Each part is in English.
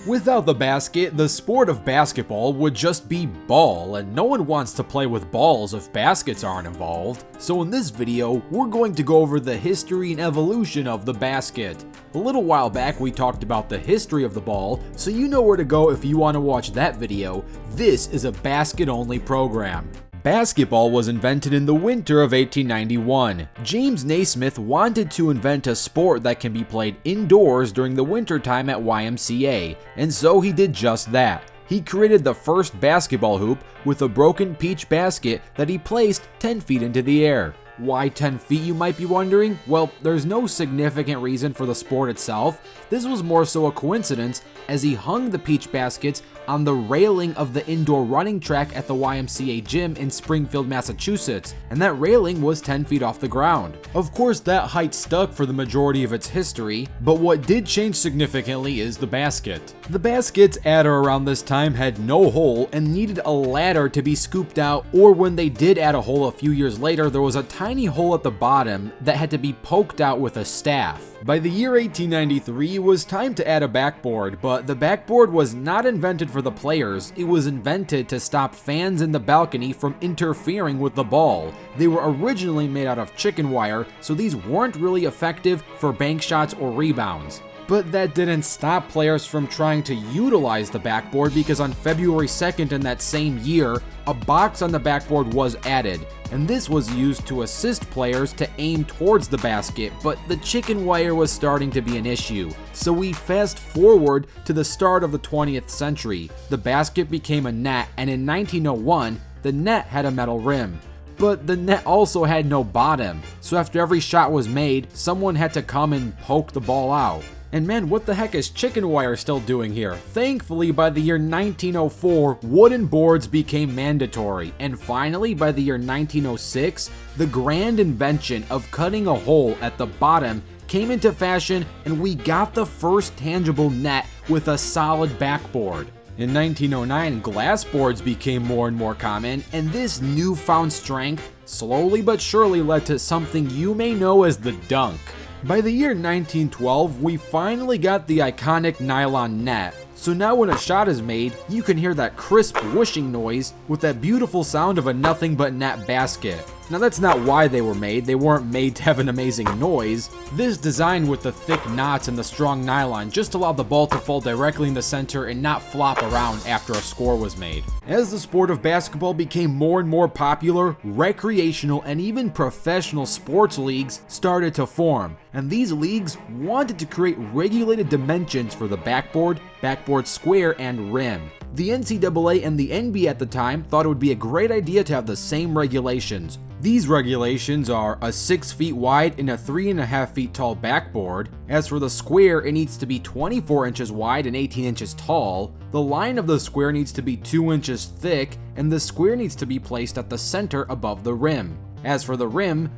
Without the basket, the sport of basketball would just be ball, and no one wants to play with balls if baskets aren't involved. So in this video, we're going to go over the history and evolution of the basket. A little while back we talked about the history of the ball, so you know where to go if you want to watch that video. This is a basket-only program. Basketball was invented in the winter of 1891. James Naismith wanted to invent a sport that can be played indoors during the winter time at YMCA, and so he did just that. He created the first basketball hoop with a broken peach basket that he placed 10 feet into the air. Why 10 feet, you might be wondering? Well, there's no significant reason for the sport itself. This was more so a coincidence, as he hung the peach baskets on the railing of the indoor running track at the YMCA gym in Springfield, Massachusetts, and that railing was 10 feet off the ground. Of course, that height stuck for the majority of its history, but what did change significantly is the basket. The baskets at or around this time had no hole and needed a ladder to be scooped out, or when they did add a hole a few years later, there was a tiny hole at the bottom that had to be poked out with a staff. By the year 1893, it was time to add a backboard, but the backboard was not invented for the players. It was invented to stop fans in the balcony from interfering with the ball. They were originally made out of chicken wire, so these weren't really effective for bank shots or rebounds. But that didn't stop players from trying to utilize the backboard, because on February 2nd in that same year, a box on the backboard was added, and this was used to assist players to aim towards the basket, but the chicken wire was starting to be an issue. So we fast forward to the start of the 20th century. The basket became a net, and in 1901, the net had a metal rim. But the net also had no bottom, so after every shot was made, someone had to come and poke the ball out. And man, what the heck is chicken wire still doing here? Thankfully, by the year 1904, wooden boards became mandatory, and finally, by the year 1906, the grand invention of cutting a hole at the bottom came into fashion, and we got the first tangible net with a solid backboard. In 1909, glass boards became more and more common, and this newfound strength slowly but surely led to something you may know as the dunk. By the year 1912, we finally got the iconic nylon net. So now when a shot is made, you can hear that crisp whooshing noise with that beautiful sound of a nothing but net basket. Now that's not why they were made. They weren't made to have an amazing noise. This design with the thick knots and the strong nylon just allowed the ball to fall directly in the center and not flop around after a score was made. As the sport of basketball became more and more popular, recreational and even professional sports leagues started to form, and these leagues wanted to create regulated dimensions for the backboard, backboard square, and rim. The NCAA and the NBA at the time thought it would be a great idea to have the same regulations. These regulations are a 6 feet wide and a 3.5 feet tall backboard. As for the square, it needs to be 24 inches wide and 18 inches tall. The line of the square needs to be 2 inches thick, and the square needs to be placed at the center above the rim. As for the rim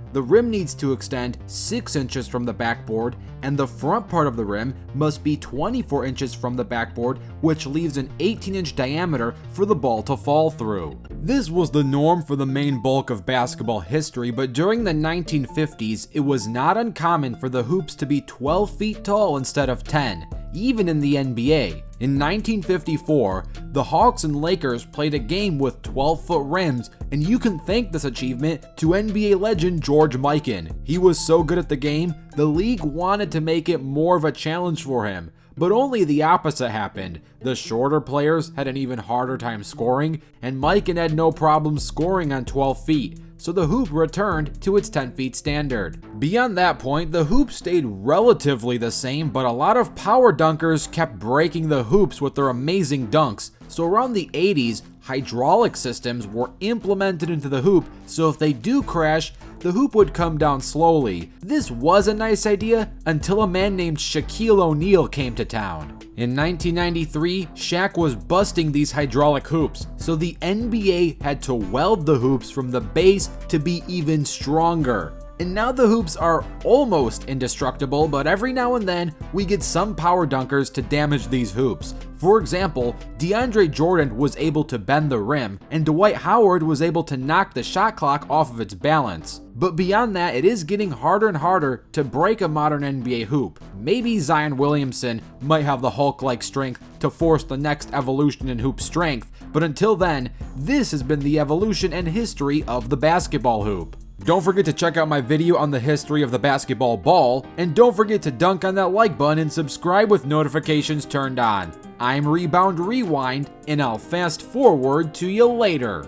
needs to extend 6 inches from the backboard, and the front part of the rim must be 24 inches from the backboard, which leaves an 18-inch diameter for the ball to fall through. This was the norm for the main bulk of basketball history, but during the 1950s, it was not uncommon for the hoops to be 12 feet tall instead of 10, even in the NBA. In 1954, the Hawks and Lakers played a game with 12-foot rims, and you can thank this achievement to NBA legend George Mikan. He was so good at the game, the league wanted to make it more of a challenge for him. But only the opposite happened. The shorter players had an even harder time scoring, and Mikan had no problem scoring on 12 feet. So the hoop returned to its 10 feet standard. Beyond that point, the hoop stayed relatively the same, but a lot of power dunkers kept breaking the hoops with their amazing dunks. So around the 80s, hydraulic systems were implemented into the hoop, so if they do crash, the hoop would come down slowly. This was a nice idea until a man named Shaquille O'Neal came to town. In 1993, Shaq was busting these hydraulic hoops, so the NBA had to weld the hoops from the base to be even stronger. And now the hoops are almost indestructible, but every now and then we get some power dunkers to damage these hoops. For example, DeAndre Jordan was able to bend the rim, and Dwight Howard was able to knock the shot clock off of its balance. But beyond that, it is getting harder and harder to break a modern NBA hoop. Maybe Zion Williamson might have the Hulk-like strength to force the next evolution in hoop strength, but until then, this has been the evolution and history of the basketball hoop. Don't forget to check out my video on the history of the basketball ball, and don't forget to dunk on that like button and subscribe with notifications turned on. I'm Rebound Rewind, and I'll fast forward to you later.